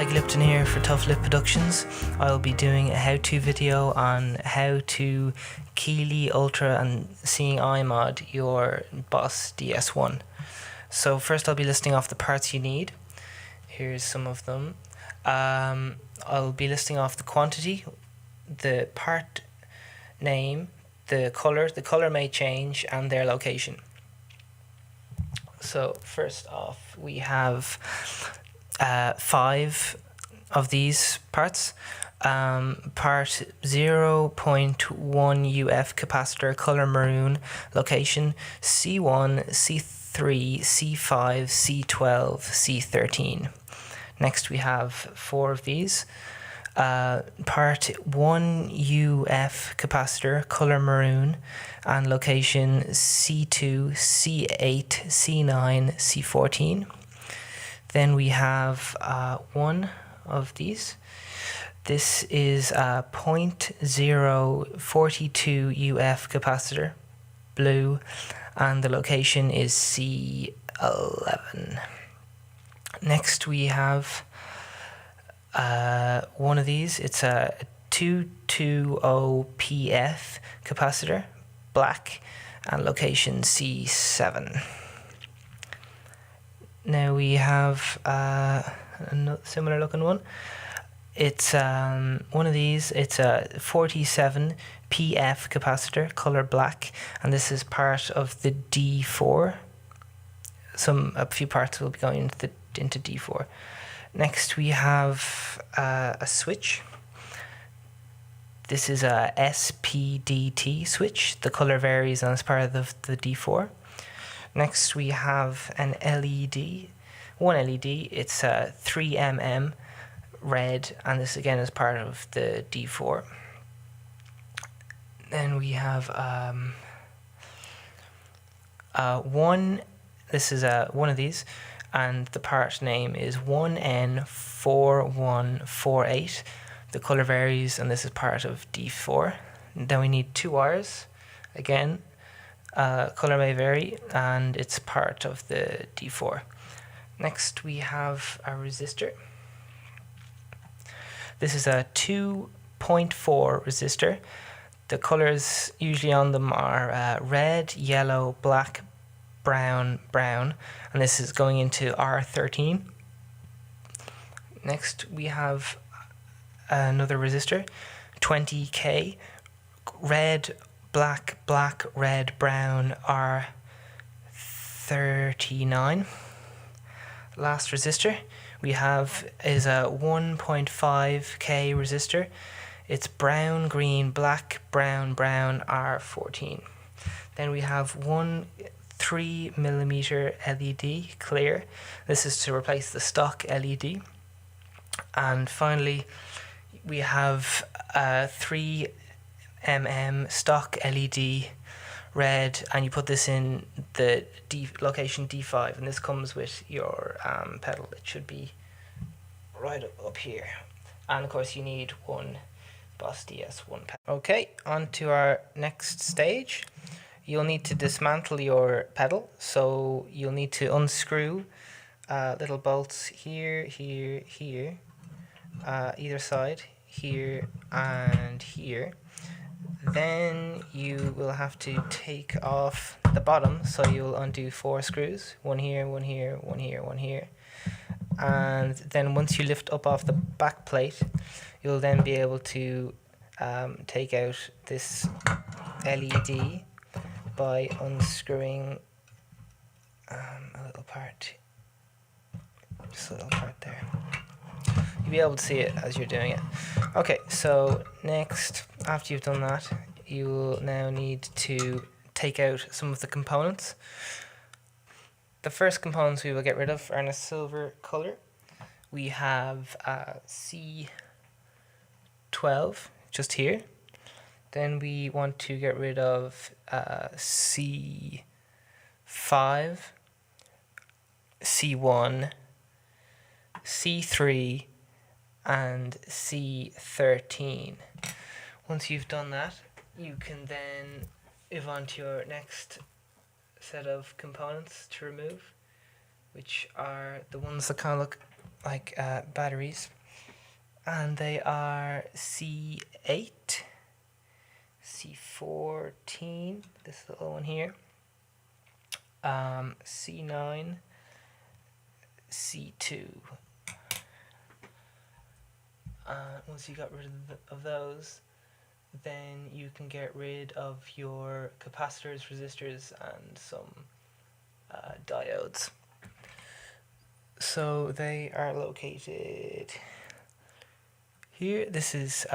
Greg Lipton here for Tough Lip Productions. I'll be doing a how-to video on how to Keeley Ultra and b.y.o.c mod your b.y.o.c DS1. So first I'll be listing off the parts you need. Here's some of them. I'll be listing off the quantity, the part name, the color may change, and their location. So first off, we have 5 of these parts. Part 0.1 UF capacitor, color maroon, location C1, C3, C5, C12, C13. Next we have 4 of these. Part 1 UF capacitor, color maroon, and location C2, C8, C9, C14. Then we have 1 of these. This is a 0.042 UF capacitor, blue, and the location is C11. Next we have 1 of these. It's a 220 PF capacitor, black, and location C7. Now we have a similar looking one. It's one of these. It's a 47 PF capacitor, color black, and this is part of the D4. A few parts will be going into D4. Next we have a switch. This is a SPDT switch. The color varies and it's part of the D4. Next we have an LED, one LED. It's a 3mm red, and this again is part of the D4. Then we have one. This is one of these, and the part name is 1N4148. The color varies, and this is part of D4. Then we need 2 wires. Again, color may vary, and it's part of the D4. Next we have a resistor. This is a 2.4 resistor. The colors usually on them are red, yellow, black, brown, and this is going into R13. Next we have another resistor, 20K, red, black, red, brown, R39. Last resistor we have is a 1.5K resistor. It's brown, green, black, brown, R14. Then we have one 3mm LED, clear. This is to replace the stock LED. And finally, we have a 3mm stock LED, red, and you put this in the location D5, and this comes with your pedal. It should be right up here. And of course you need one b.y.o.c DS1 pedal. Okay, on to our next stage. You'll need to dismantle your pedal, so you'll need to unscrew little bolts here, either side, here and here. Then you will have to take off the bottom, so you'll undo 4 screws, one here, one here, one here, one here. And then once you lift up off the back plate, you'll then be able to take out this LED by unscrewing a little part, just a little part there. You'll be able to see it as you're doing it. Okay, so next, after you've done that, you will now need to take out some of the components. The first components we will get rid of are in a silver color. We have C12 just here. Then we want to get rid of C5, C1, C3, and C13. Once you've done that, you can then move on to your next set of components to remove, which are the ones that kind of look like batteries. and they are C8, C14, this little one here, C9, C2. Once you got rid of those, then you can get rid of your capacitors, resistors, and some diodes. So they are located here. This is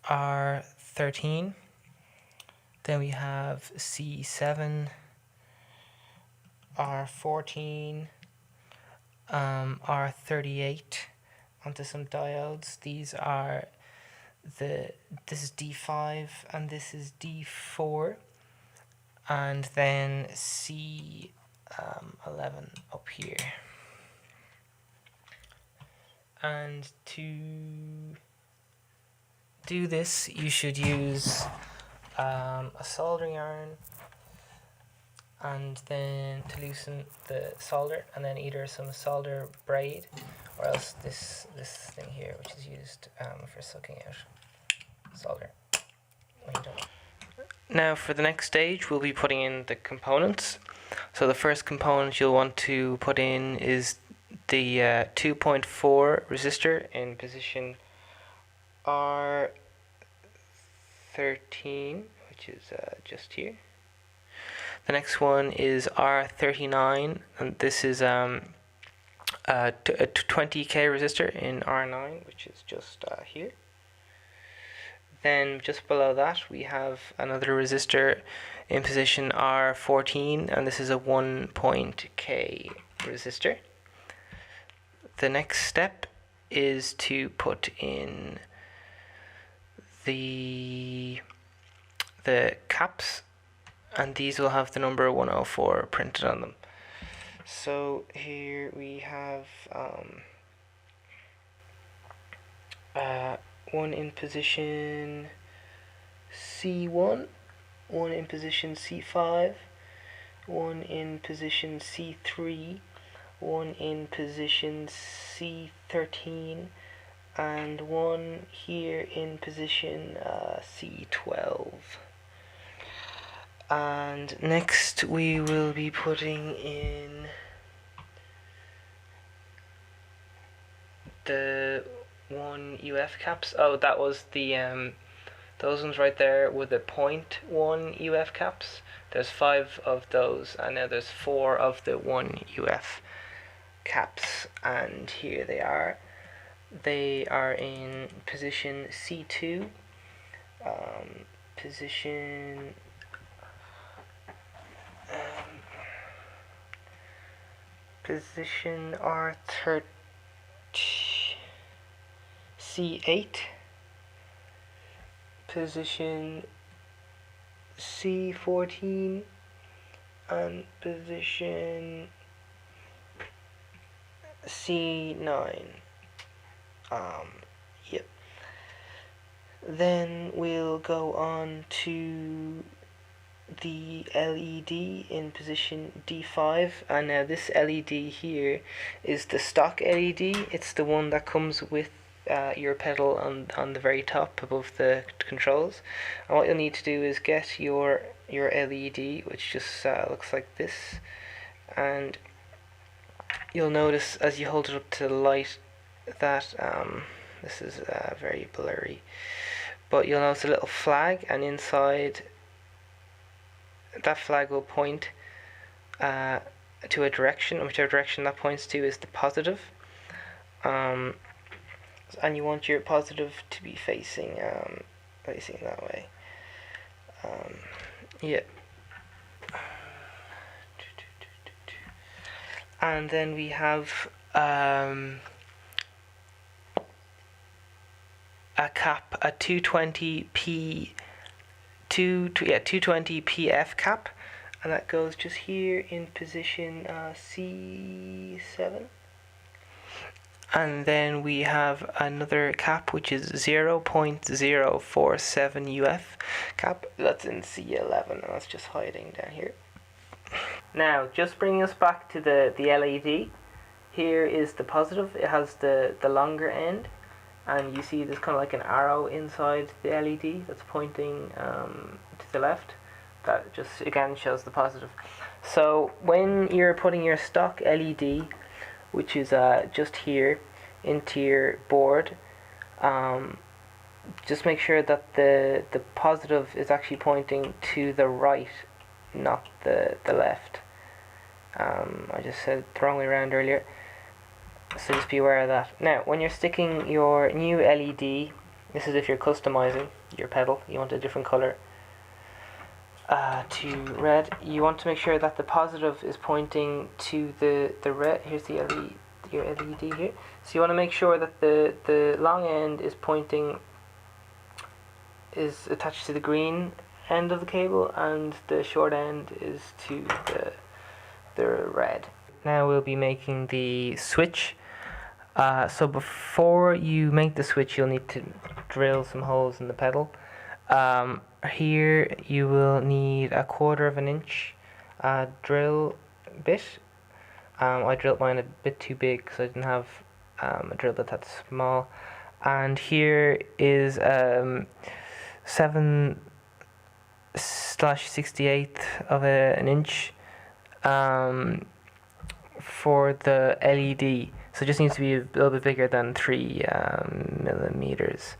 R13. Then we have C7, R14, R38 onto some diodes. These are this is D5 and this is D4, and then C11 up here. And to do this, you should use a soldering iron, and then to loosen the solder, and then either some solder braid or else this thing here, which is used for sucking out solder when you're done. Now for the next stage, we'll be putting in the components. So the first component you'll want to put in is the 2.4 resistor in position R13, which is just here. The next one is R39, and this is a 20k resistor in R9, which is just here. Then just below that we have another resistor in position R14, and this is a 1.k resistor. The next step is to put in the caps, and these will have the number 104 printed on them. So here we have one in position C1, one in position C5, one in position C3, one in position C13, and one here in position C12. And next we will be putting in the 1 UF caps. Oh, that was the those ones right there were the 0.1 UF caps. There's 5 of those, and now there's 4 of the 1 UF caps, and here they are. They are in position C2, position position R30, C8, position C14, and position C9. Yep. Then we'll go on to the LED in position D5, and now this LED here is the stock LED. It's the one that comes with your pedal on the very top above the controls. And what you'll need to do is get your LED, which just looks like this, and you'll notice as you hold it up to the light that this is very blurry, but you'll notice a little flag, and inside that flag will point to a direction, and whichever direction that points to is the positive. And you want your positive to be facing that way. Yeah. And then we have a cap, a 220 PF cap, and that goes just here in position C7. And then we have another cap which is 0.047 UF cap, that's in C11, and that's just hiding down here. Now, just bringing us back to the LED, here is the positive. It has the longer end, and you see there's kind of like an arrow inside the LED that's pointing to the left. That just again shows the positive. So when you're putting your stock LED, which is just here, into your board, just make sure that the positive is actually pointing to the right, not the left. I just said the wrong way around earlier, so just be aware of that. Now, when you're sticking your new LED, this is if you're customizing your pedal, you want a different color to red, you want to make sure that the positive is pointing to the red. Here's the LED, your LED here. So you want to make sure that the long end is attached to the green end of the cable, and the short end is to the red. Now we'll be making the switch. So before you make the switch, you'll need to drill some holes in the pedal. Here you will need 1/4 of an inch drill bit. I drilled mine a bit too big because I didn't have a drill bit that small. And here is 7/68 of an inch for the LED. So it just needs to be a little bit bigger than 3 millimeters.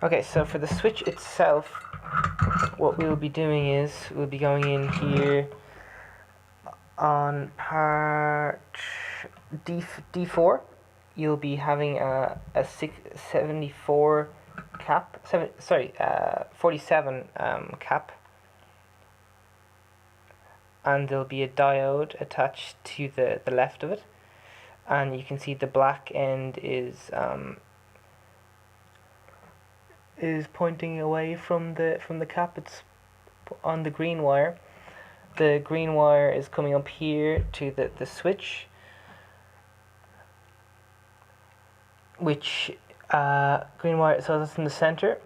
Okay, so for the switch itself, what we'll be doing is we'll be going in here on part D4. You'll be having a 74 cap, 47 cap, and there'll be a diode attached to the left of it, and you can see the black end is pointing away from the cap. It's on the green wire. The green wire is coming up here to the switch, which green wire, so that's in the center,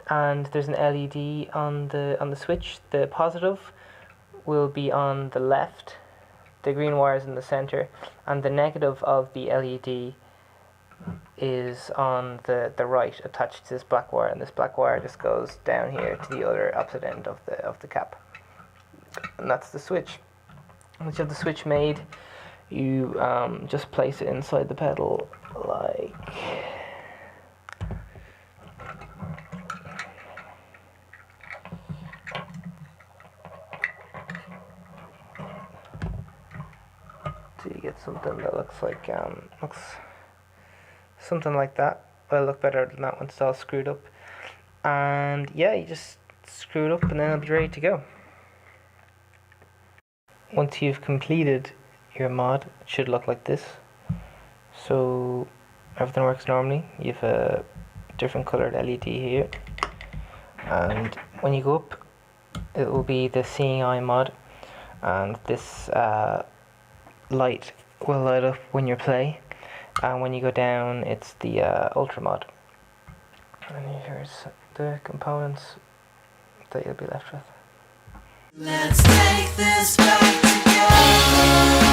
and there's an LED on the switch. The positive will be on the left, the green wire is in the center, and the negative of the LED is on the right, attached to this black wire, and this black wire just goes down here to the other opposite end of the cap. And that's the switch. Once you have the switch made, you just place it inside the pedal like so you get something that looks like something like that. It'll look better than that once it's all screwed up. And yeah, you just screw it up and then it'll be ready to go. Once you've completed your mod, it should look like this. So everything works normally. You have a different colored LED here, and when you go up, it will be the Seeing Eye mod, and this light will light up when you play, and when you go down, it's the Ultra mod. And here's the components that you'll be left with. Let's take this back together.